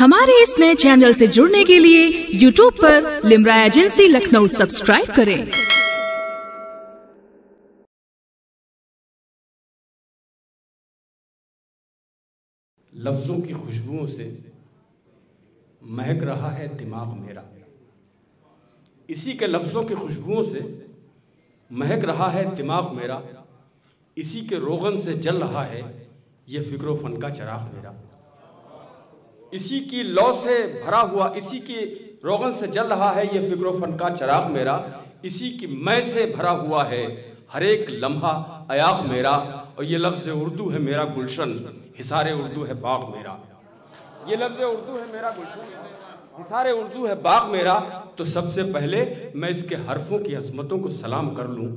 हमारे इस नए चैनल से जुड़ने के लिए YouTube पर लिमरा एजेंसी लखनऊ सब्सक्राइब करें। लफ्ज़ों की खुशबुओं से महक रहा है दिमाग मेरा, इसी के लफ्ज़ों की खुशबुओं से महक रहा है दिमाग मेरा, इसी के रोगन से जल रहा है ये फिक्र फन का चराग मेरा। इसी की लौ से भरा हुआ, इसी की रोगन से जल रहा है ये फिक्र फन का चराग मेरा, इसी की मैं से भरा हुआ है हर एक लम्हा अयाग मेरा। और ये लफ्ज़ उर्दू है मेरा गुलशन, हिसारे उर्दू है बाग मेरा। ये लफ्ज़ उर्दू है मेरा गुलशन, हिसारे उर्दू है बाग मेरा। तो सबसे पहले मैं इसके हरफों की असमतों को सलाम कर लूँ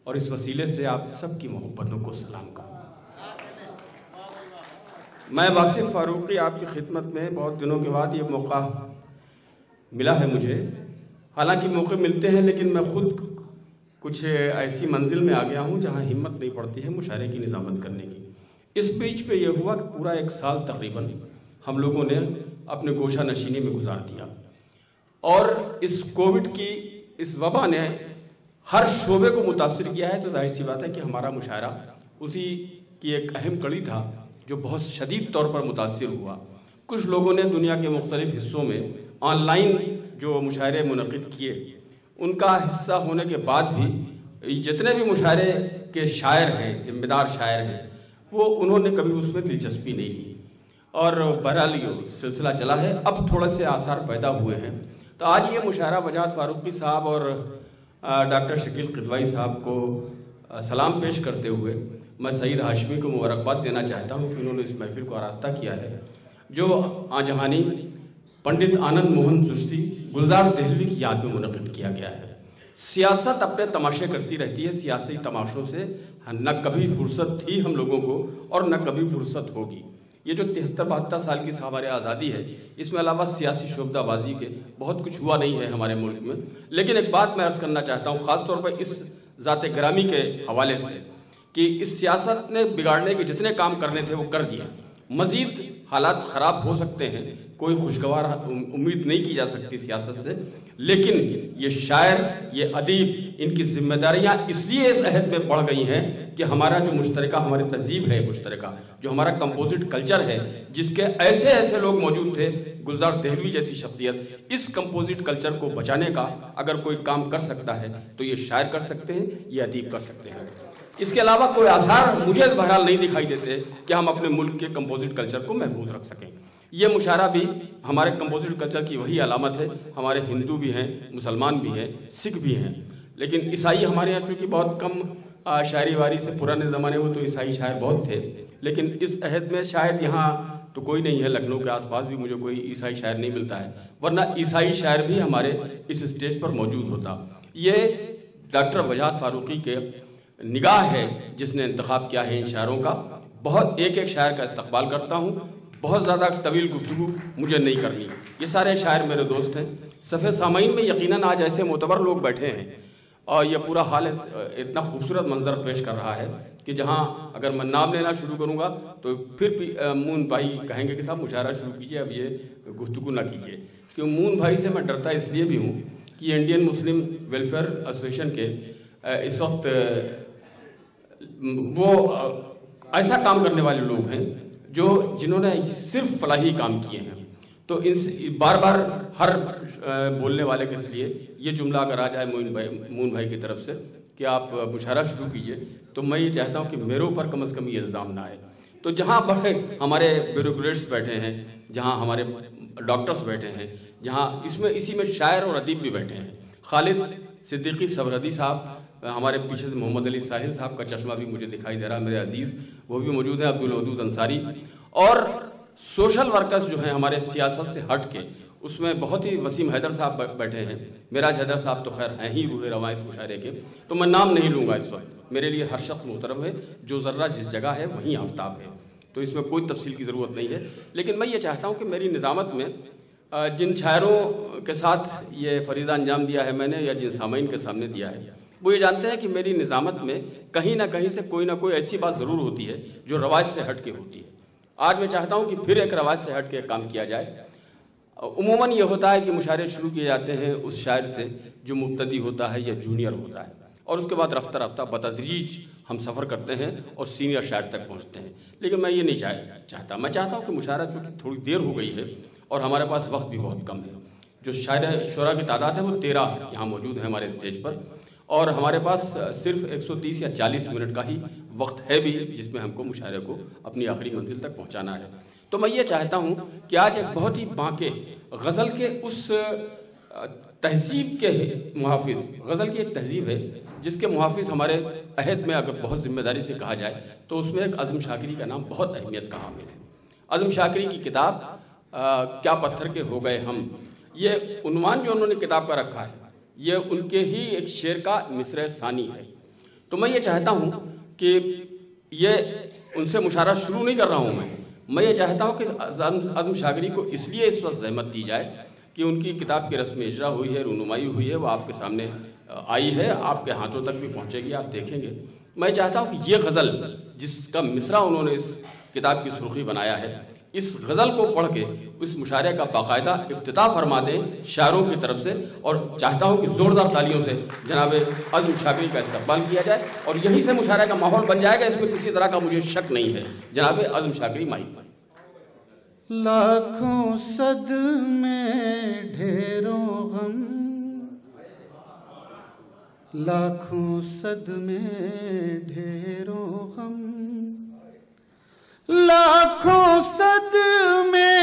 और इस वसीले से आप सबकी मोहब्बतों को सलाम करूँ। मैं वासिफ फारूकी आपकी खिदमत में बहुत दिनों के बाद ये मौका मिला है मुझे। हालांकि मौके मिलते हैं लेकिन मैं खुद कुछ ऐसी मंजिल में आ गया हूँ जहाँ हिम्मत नहीं पड़ती है मुशायरे की निज़ामत करने की। इस बीच पे ये हुआ कि पूरा एक साल तकरीबन हम लोगों ने अपने गोशा नशीनी में गुजार दिया और इस कोविड की इस वबा ने हर शोबे को मुतासिर किया है। तो जाहिर सी बात है कि हमारा मुशायरा उसी की एक अहम कड़ी था जो बहुत शदीद तौर पर मुतासिर हुआ। कुछ लोगों ने दुनिया के मुख्तलिफ हिस्सों में ऑनलाइन जो मुशायरे मुनक़िद किए, उनका हिस्सा होने के बाद भी जितने भी मुशायरे के शायर हैं, ज़िम्मेदार शायर हैं, वो उन्होंने कभी उसमें दिलचस्पी नहीं ली और बहरहाल ये सिलसिला चला है। अब थोड़े से आसार पैदा हुए हैं। तो आज ये मुशायरा वजाहत फारूकी साहब और डॉक्टर शकील किदवाई साहब को सलाम पेश करते हुए मैं सईद हाशमी को मुबारकबाद देना चाहता हूँ कि उन्होंने इस महफिल को आरास्ता किया है जो आजहानी पंडित आनंद मोहन चिश्ती गुलजार देहलवी की याद में मुनक़िद किया गया है। सियासत अपने तमाशे करती रहती है, सियासी तमाशों से न कभी फुर्सत थी हम लोगों को और न कभी फुर्सत होगी। ये जो 73-72 साल की हमारे आज़ादी है, इसमें अलावा सियासी शोबदाबाजी के बहुत कुछ हुआ नहीं है हमारे मुल्क में। लेकिन एक बात मैं अर्ज़ करना चाहता हूँ ख़ास तौर पर इस ज़ात ग्रामी के हवाले से कि इस सियासत ने बिगाड़ने के जितने काम करने थे वो कर दिए। मज़ीद हालात ख़राब हो सकते हैं, कोई खुशगवार उम्मीद नहीं की जा सकती सियासत से, लेकिन ये शायर, ये अदीब, इनकी जिम्मेदारियां इसलिए इस अहद में बढ़ गई हैं कि हमारा जो मुश्तरका, हमारी तहजीब है मुश्तरका, जो हमारा कंपोजिट कल्चर है, जिसके ऐसे ऐसे लोग मौजूद थे, गुलजार देहलवी जैसी शख्सियत, इस कंपोजिट कल्चर को बचाने का अगर कोई काम कर सकता है तो ये शायर कर सकते हैं, ये अदीब कर सकते हैं। इसके अलावा कोई आसार मुझे बहरहाल नहीं दिखाई देते कि हम अपने मुल्क के कंपोजिट कल्चर को महफूज रख सकें। ये मुशायरा भी हमारे कंपोजिट कल्चर की वही अलामत है। हमारे हिंदू भी हैं, मुसलमान भी हैं, सिख भी हैं, लेकिन ईसाई हमारे यहाँ चूँकि बहुत कम शायरी वारी से पुराने ज़माने में तो ईसाई शायर बहुत थे, लेकिन इस अहद में शायद यहाँ तो कोई नहीं है। लखनऊ के आसपास भी मुझे कोई ईसाई शायर नहीं मिलता है, वरना ईसाई शायर भी हमारे इस स्टेज पर मौजूद होता। ये डॉक्टर वजाहत फारूकी के निगाह है जिसने इंतखाब किया है इन शायरों का। बहुत एक एक शायर का इस्तकबाल करता हूँ, बहुत ज़्यादा तवील गुफ्तगू मुझे नहीं करनी। ये सारे शायर मेरे दोस्त हैं। सफ़े सामईन में यकीनन आज ऐसे मोतबर लोग बैठे हैं और ये पूरा हाल इतना खूबसूरत मंजर पेश कर रहा है कि जहाँ अगर मैं नाम लेना शुरू करूँगा तो फिर मून भाई कहेंगे कि साहब मुशायरा शुरू कीजिए, अब ये गुफ्तगू ना कीजिए। क्यों मून भाई से मैं डरता इसलिए भी हूँ कि इंडियन मुस्लिम वेलफेयर एसोसिएशन के इस वक्त वो ऐसा काम करने वाले लोग हैं जिन्होंने सिर्फ फलाही काम किए हैं। तो इनसे बार बार हर बोलने वाले के लिए ये जुमला अगर आ जाए मून भाई की तरफ से कि आप मुशायरा शुरू कीजिए, तो मैं ये चाहता हूँ कि मेरे ऊपर कम से कम ये इल्ज़ाम ना आए। तो जहाँ बड़े हमारे ब्यूरोक्रेट्स बैठे हैं, जहाँ हमारे डॉक्टर्स बैठे हैं, जहाँ इसी में शायर और अदीब भी बैठे हैं, खालिद सिद्दीकी सरहदी साहब, हमारे पीछे से मोहम्मद अली साहिल साहब का चश्मा भी मुझे दिखाई दे रहा है, मेरे अजीज़, वो भी मौजूद है, अब्दुल वदूद अंसारी, और सोशल वर्कर्स जो हैं हमारे सियासत से हट के, उसमें बहुत ही वसीम हैदर साहब बैठे हैं। मेराज हैदर साहब तो खैर हैं ही रूह रवां इस मुशायरे के, तो मैं नाम नहीं लूँगा इस वक्त। मेरे लिए हर शख्स मोहतरम है, जो ज़र्रा जिस जगह है वहीं आफ्ताब है, तो इसमें कोई तफसील की ज़रूरत नहीं है। लेकिन मैं ये चाहता हूँ कि मेरी निज़ामत में जिन शायरों के साथ ये फरीज़ा अंजाम दिया है मैंने, या जिन सामईन के सामने दिया है, वो ये जानते हैं कि मेरी निज़ामत में कहीं ना कहीं से कोई ना कोई ऐसी बात ज़रूर होती है जो रवाज से हट के होती है। آج میں چاہتا ہوں کہ پھر ایک رواج سے ہٹ کے ایک کام کیا جائے. عموماً یہ ہوتا ہے کہ مشاعرے شروع کیے جاتے ہیں اس شاعر سے جو مبتدی ہوتا ہے یا جونیئر ہوتا ہے، اور اس کے بعد رفتہ رفتہ بتدریج ہم سفر کرتے ہیں اور سینئر شاعر تک پہنچتے ہیں. لیکن میں یہ نہیں چاہتا. میں چاہتا ہوں کہ مشاعرہ چونکہ تھوڑی دیر ہو گئی ہے اور ہمارے پاس وقت بھی بہت کم ہے. جو شعراء کی تعداد ہے وہ 13 یہاں موجود ہے ہمارے اسٹیج پر، اور ہمارے پاس صرف 130 یا 40 منٹ کا ہی وقت ہے بھی جس میں ہم کو مشاعرے کو اپنی آخری منزل تک پہنچانا ہے. تو میں یہ چاہتا ہوں کہ آج ایک بہت ہی بانکے غزل کے اس تہذیب کے محافظ، غزل کی ایک تہذیب ہے جس کے محافظ ہمارے عہد میں اگر بہت ذمہ داری سے کہا جائے تو اس میں ایک عظم شاکری کا نام بہت اہمیت کا حامل ہے. عظم شاکری کی کتاب کیا پتھر کے ہو گئے ہم، یہ عنوان جو انہوں نے کتاب کا رکھا ہے یہ ان کے ہی ایک شعر کا مصرع ثانی ہے. تو میں یہ چاہتا ہوں کہ یہ ان سے مشاعرہ شروع نہیں کر رہا ہوں میں یہ چاہتا ہوں کہ عظم شاکری کو اس لیے اس وقت زحمت دی جائے کہ ان کی کتاب کی رسم اجرا ہوئی ہے، رونمائی ہوئی ہے، وہ آپ کے سامنے آئی ہے، آپ کے ہاتھوں تک بھی پہنچے گی، آپ دیکھیں گے. میں چاہتا ہوں کہ یہ غزل جس کا مصرع انہوں نے اس کتاب کی سرخی بنایا ہے، اس غزل کو پڑھ کے اس مشاعرے کا باقاعدہ افتتاح فرما دیں شاعروں کی طرف سے، اور چاہتا ہوں کہ زوردار تالیوں سے جناب عظم شاکری کا استقبال کیا جائے اور یہیں سے مشاعرے کا ماحول بن جائے گا، اس میں کسی طرح کا مجھے شک نہیں ہے. جناب عظم شاکری مائک پر. لاکھوں صد میں ڈھیروں غم، لاکھوں صد میں ڈھیروں غم، لاکھوں صد میں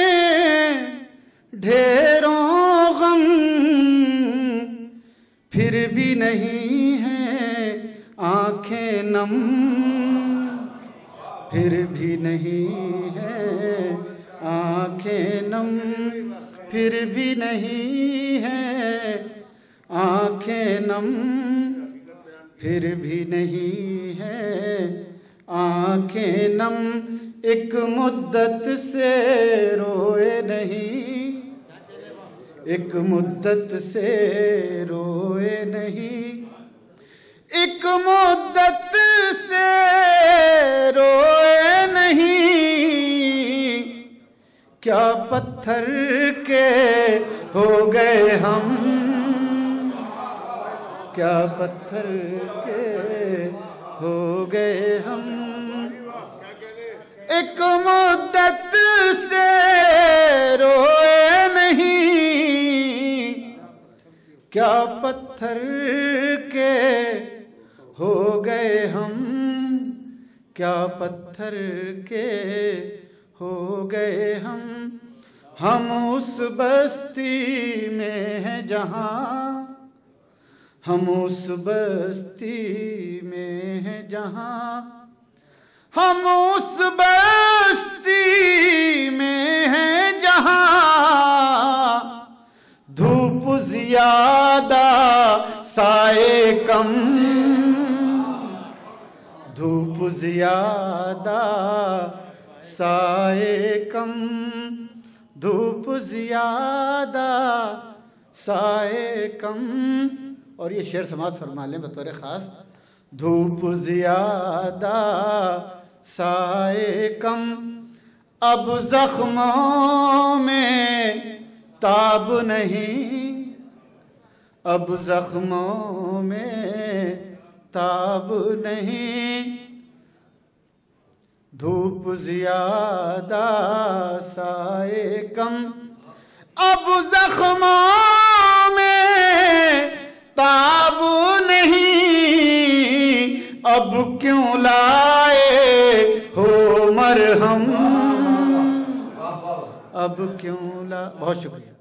ڈھیروں غم، پھر بھی نہیں ہے آنکھیں نم، پھر بھی نہیں ہے آنکھیں نم، پھر بھی نہیں ہے آنکھیں نم، پھر بھی نہیں ہے آنکھیں نم. ایک مدت سے روئے نہیں، ایک مدت سے روئے نہیں، ایک مدت سے روئے نہیں، کیا پتھر کے ہو گئے ہم، کیا پتھر کے ہو گئے ہم. ایک مدت سے روئے نہیں، کیا پتھر کے ہو گئے ہم، کیا پتھر کے ہو گئے ہم. ہم اس بستی میں ہیں جہاں، ہم اس بستی میں ہیں جہاں، ہم اس بستی میں ہیں جہاں، دھوپ زیادہ سائے کم، دھوپ زیادہ سائے کم، دھوپ زیادہ سائے کم. اور یہ شعر سماعت فرما لیں بطور خاص. دھوپ زیادہ سائے کم، اب زخموں میں تاب نہیں، اب زخموں میں تاب نہیں، دھوپ زیادہ سائے کم، اب زخموں میں تاب نہیں، اب کیوں لائے ہو مرہم، اب کیوں بہت شکریہ.